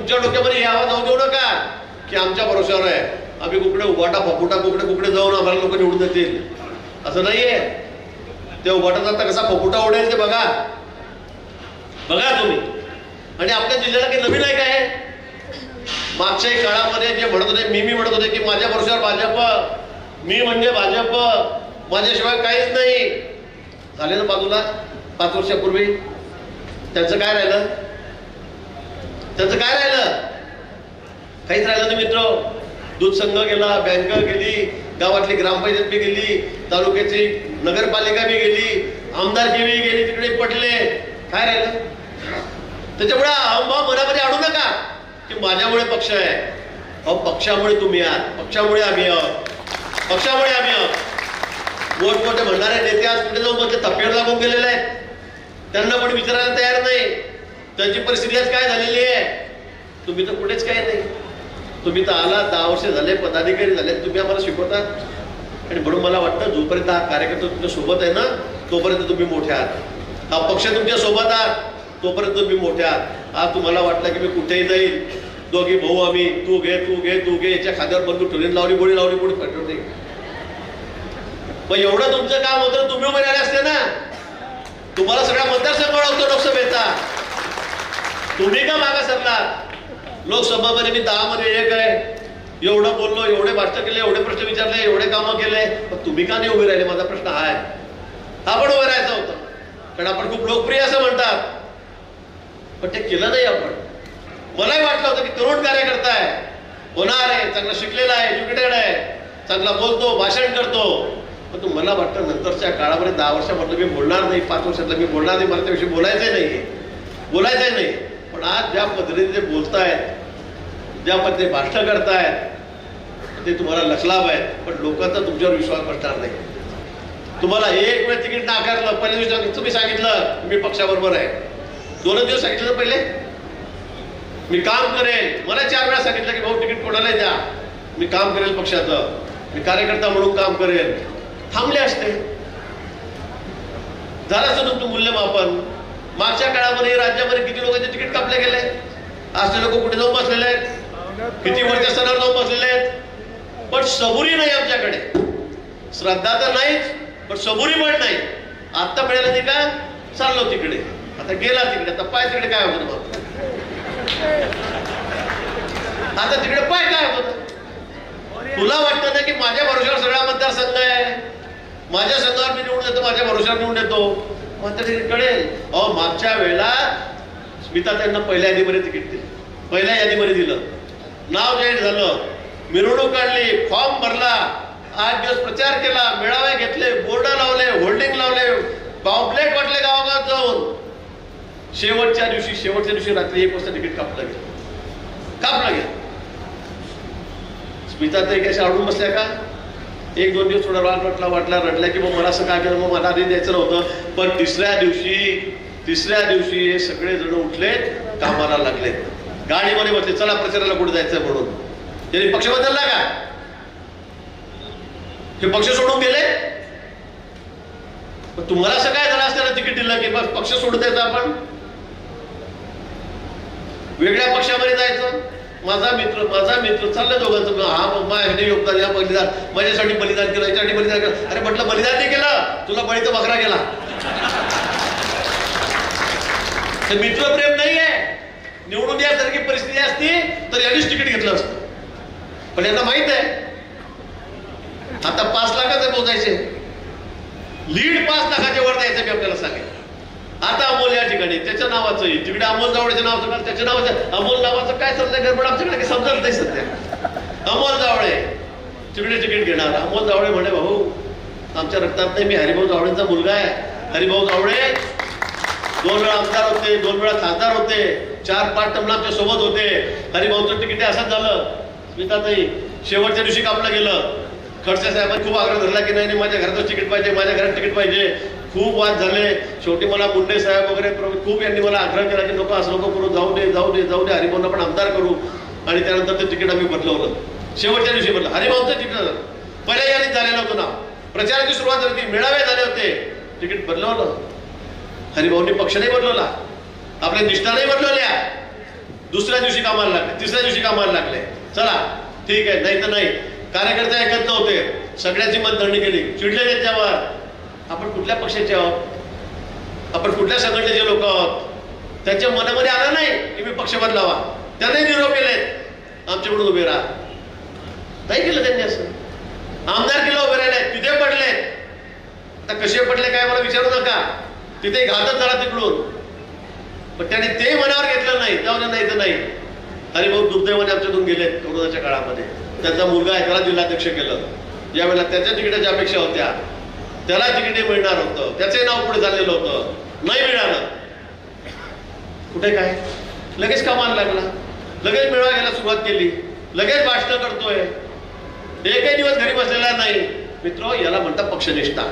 तुमच्या डोक्यामध्ये यावा जाऊ देऊ नका की आमच्या भरोश्यावर आहे, आम्ही कुकडे उभाटा फपुटा कुकडे कुकडे जाऊन आम्हाला लोक निवडून देतील, असं नाहीये. ते उभाटाचा आता कसा फपुटा उडेल ते बघा तुम्ही. आणि आपल्या जिल्ह्याला काही नवीन आहे काय? मागच्या काळामध्ये जे म्हणत होते, मी म्हणत होते की माझ्या भरोश्यावर भाजप, मी म्हणजे भाजप, माझ्याशिवाय काहीच नाही. झाले ना बाजूला 5 वर्षापूर्वी. त्यांचं काय राहिलं? काहीच राहिलं नाही मित्र. दूध संघ गेला, बँक गेली, गावातली ग्रामपंचायत बी गेली, तालुक्याची नगरपालिका बी गेली, आमदारकी बी गेली, तिकडे पडले. काय राहिलं? त्याच्यामुळे अहंभाव मनामध्ये आणू नका की माझ्यामुळे पक्ष आहे. अहो पक्षामुळे तुम्ही आहात, पक्षामुळे आम्ही आहोत, पक्षामुळे आम्ही आहोत. मोठमोठे म्हणणारे नेते आज कुठे जाऊन म्हणजे तप्प्यावर लागून गेलेले आहेत. त्यांना पण विचारायला तयार नाही. त्यांची परिस्थिती आज काय झालेली आहे. तुम्ही तर कुठेच काही नाही. तुम्ही तर आला 10 वर्ष झाले, पदाधिकारी झाले, तुम्ही आम्हाला शिकवतात. आणि म्हणून मला वाटतं जोपर्यंत हा कार्यकर्ता तुमच्या सोबत आहे ना तोपर्यंत तुम्ही मोठे आहात. हा पक्ष तुमच्या सोबत आहात तोपर्यंत तुम्ही मोठे आहात. आज तुम्हाला वाटलं की मी कुठेही जाईल, दोघी भाऊ आम्ही, तू घे, याच्या खाद्यावर बंदूक ठेवली, लावली गोळी पटवते. मग एवढं तुमचं काम होतं, तुम्ही उभे राहिले असते ना. तुम्हाला सगळ्या मतदारसंघ होतो लोकसभेचा, तुम्ही का मागा सरला? लोकसभामध्ये मी 10 मध्ये 1 आहे. एवढं बोललो, एवढे भाषण केले, एवढे प्रश्न विचारले, एवढे कामं केले, पण तुम्ही का नाही उभे राहिले? माझा प्रश्न हा आहे. आपण उभे राहायचं होतं कारण आपण खूप लोकप्रिय असं म्हणतात, पण ते केलं नाही आपण. मलाही वाटलं होतं की तरुण कार्यकर्ता आहे, होणार आहे, चांगला शिकलेला आहे, एज्युकेटेड आहे, चांगला बोलतो, भाषण करतो. पण मला वाटतं नंतरच्या काळामध्ये 10 वर्षामधलं मी बोलणार नाही, 5 वर्षातलं मी बोलणार नाही, मला त्याविषयी बोलायचंही नाही. पण आज ज्या पद्धतीने ते बोलतायत, ज्या पद्धतीने भाषण करतायत ते तुम्हाला लक्षलाभ आहे. पण लोकांचा तुमच्यावर विश्वास बसणार नाही. तुम्हाला 1 वेळ तिकीट नाकारलं, पहिल्या दिवशी तुम्ही सांगितलं मी पक्षाबरोबर आहे. 2 दिवस सांगितलं पहिले मी काम करेल. मला 4 वेळा सांगितलं की भाऊ तिकीट कोणाला द्या, मी काम करेल पक्षाचं, मी कार्यकर्ता म्हणून काम करेल. थांबले असते, झालं असतं तुमचं मूल्यमापन. मागच्या काळामध्ये राज्यामध्ये किती लोकांचे तिकीट कापले गेले, आज ते लोक कुठे जाऊन बसलेले आहेत, किती वरच्या स्तरावर जाऊन बसलेले आहेत. पण सबुरी नाही आमच्याकडे. श्रद्धा तर नाहीच, पण सबुरी पण नाही. आता मिळालं नाही का चाललो तिकडे, आता गेला तिकडे, आता पाय तिकडे काय होतं मग? आता तिकडे पाय काय होतं? तुला वाटतं ना की माझ्या भरोश्यावर सगळा मतदारसंघ आहे, माझ्या संघावर मी निवडून देतो, माझ्या भरोश्यावर निवडून देतो, मग तरी कळेल. अहो मागच्या वेळेला स्मिता त्यांना पहिल्या यादीमध्ये तिकीट दिलं, पहिल्या यादीमध्ये दिलं, नाव जाहीर झालं, मिरवणूक काढली, फॉर्म भरला, 8 दिवस प्रचार केला, मेळावे घेतले, बोर्ड लावले, होल्डिंग लावले, पॉम्पलेट वाटले गावागावात जाऊन. शेवटच्या दिवशी रात्री 1 वाजता तिकीट कापलं गेलं. स्मिता तरी कशा अडून बसल्या का? 1-2 दिवस थोडा वाटला रडल्या की मग मला असं काय केलं, मग मला आधी द्यायचं नव्हतं. पण तिसऱ्या दिवशी हे सगळे जण उठले, कामाला लागले, गाडीमध्ये बसले, चला प्रचाराला कुठे जायचं म्हणून. त्यांनी पक्ष बदलला का? हे पक्ष सोडून गेले. तुम्हाला असं काय झालं असताना तिकीट दिलं की बस पक्ष सोडून द्यायचं, आपण वेगळ्या पक्षामध्ये जायचं. माझा मित्र चाललं दोघांचं, हा माझ्यासाठी योगदान, या बलिदान, माझ्यासाठी बलिदान केलं, याच्यासाठी बलिदान केलं. अरे म्हटलं बलिदान नाही केलं, तुला बळीचा बकरा केला. हे मित्रप्रेम नाहीये. निवडून यासारखी परिस्थिती असती तर यांनीच तिकीट घेतलं असतं. पण यांना माहित आहे आता 5 लाखाचे पोचायचे, लीड 5 लाखाच्या वर द्यायचं मी आपल्याला सांगेल. आता अमोल या ठिकाणी त्याच्या नावाचं, तिकडे अमोल जावळेच्या नावाचं, त्याच्या नावाचं, अमोल नावाचं काय सध्या गडबड आमच्याकडे काही समजत नाही सध्या. अमोल जावळे तिकडे तिकीट घेणार. अमोल जावळे म्हणे भाऊ आमच्या रक्तात नाही, मी हरिभाऊ जावळेंचा मुलगा आहे. हरिभाऊ जावळे 2 वेळा आमदार होते, 2 वेळा खासदार होते, 4-5 टर्मला आमच्या सोबत होते. हरिभाऊचं तिकीट असंच झालं. स्मिताताई शेवटच्या दिवशी कापलं गेलं. खडसे साहेबांनी खूप आग्रह धरला की नाही माझ्या घराचं तिकीट पाहिजे, माझ्या घरात तिकीट पाहिजे. खूप वाद झाले. शेवटी मला मुंडे साहेब वगैरे खूप यांनी मला आग्रह केला की नको असं नको करू, जाऊ दे हरिभाऊंना पण आमदार करू. आणि त्यानंतर ते तिकीट आम्ही बदलवलं. शेवटच्या दिवशी बदललं. हरिभाऊंचं तिकीट झालं, पहिल्या यादीत झालेलं होतं ना, प्रचाराची सुरुवात झाली, मेळावे झाले होते, तिकीट बदलवलं. हरिभाऊंनी पक्ष नाही बदलवला, आपल्या निष्ठा नाही बदलवल्या. दुसऱ्या दिवशी कामाला लागले, तिसऱ्या दिवशी कामाला लागले. चला ठीक आहे, नाही तर नाही. कार्यकर्ते ऐकत नव्हते, सगळ्याची मतदारणी केली, चिडले त्याच्यावर. आपण कुठल्या पक्षाचे आहोत, आपण कुठल्या संघटनेचे लोक आहोत, त्यांच्या मनामध्ये आलं नाही की मी पक्ष बदलावा. त्यांनी निरोप केले आमच्याकडून उभे राहा, नाही केलं त्यांनी असं. आमदार केलं उभे राहिले, तिथे पडले. आता कसे पडले काय मला विचारू नका, तिथे घातच झाला तिकडून. पण त्याने ते मनावर घेतलं नाही, जाऊ नाही तर नाही. हरिभाऊ दुर्दैवाने आमच्यातून गेले कोरोनाच्या काळामध्ये. त्यांचा मुलगा आहे, त्याला जिल्हाध्यक्ष केलं. ज्यावेळेला त्याच्या तिकिटाच्या अपेक्षा होत्या, त्याला तिकीट मिळणार होतं, त्याचे नाव पुढे झालेलं होतं, नाही मिळालं. कुठे काय, लगेच कामाला लागला, लगेच मिळवा घ्यायला सुरुवात केली, लगेच भाषण करतोय, एकही दिवस घरी बसलेला नाही. मित्र, याला म्हणतात पक्षनिष्ठा.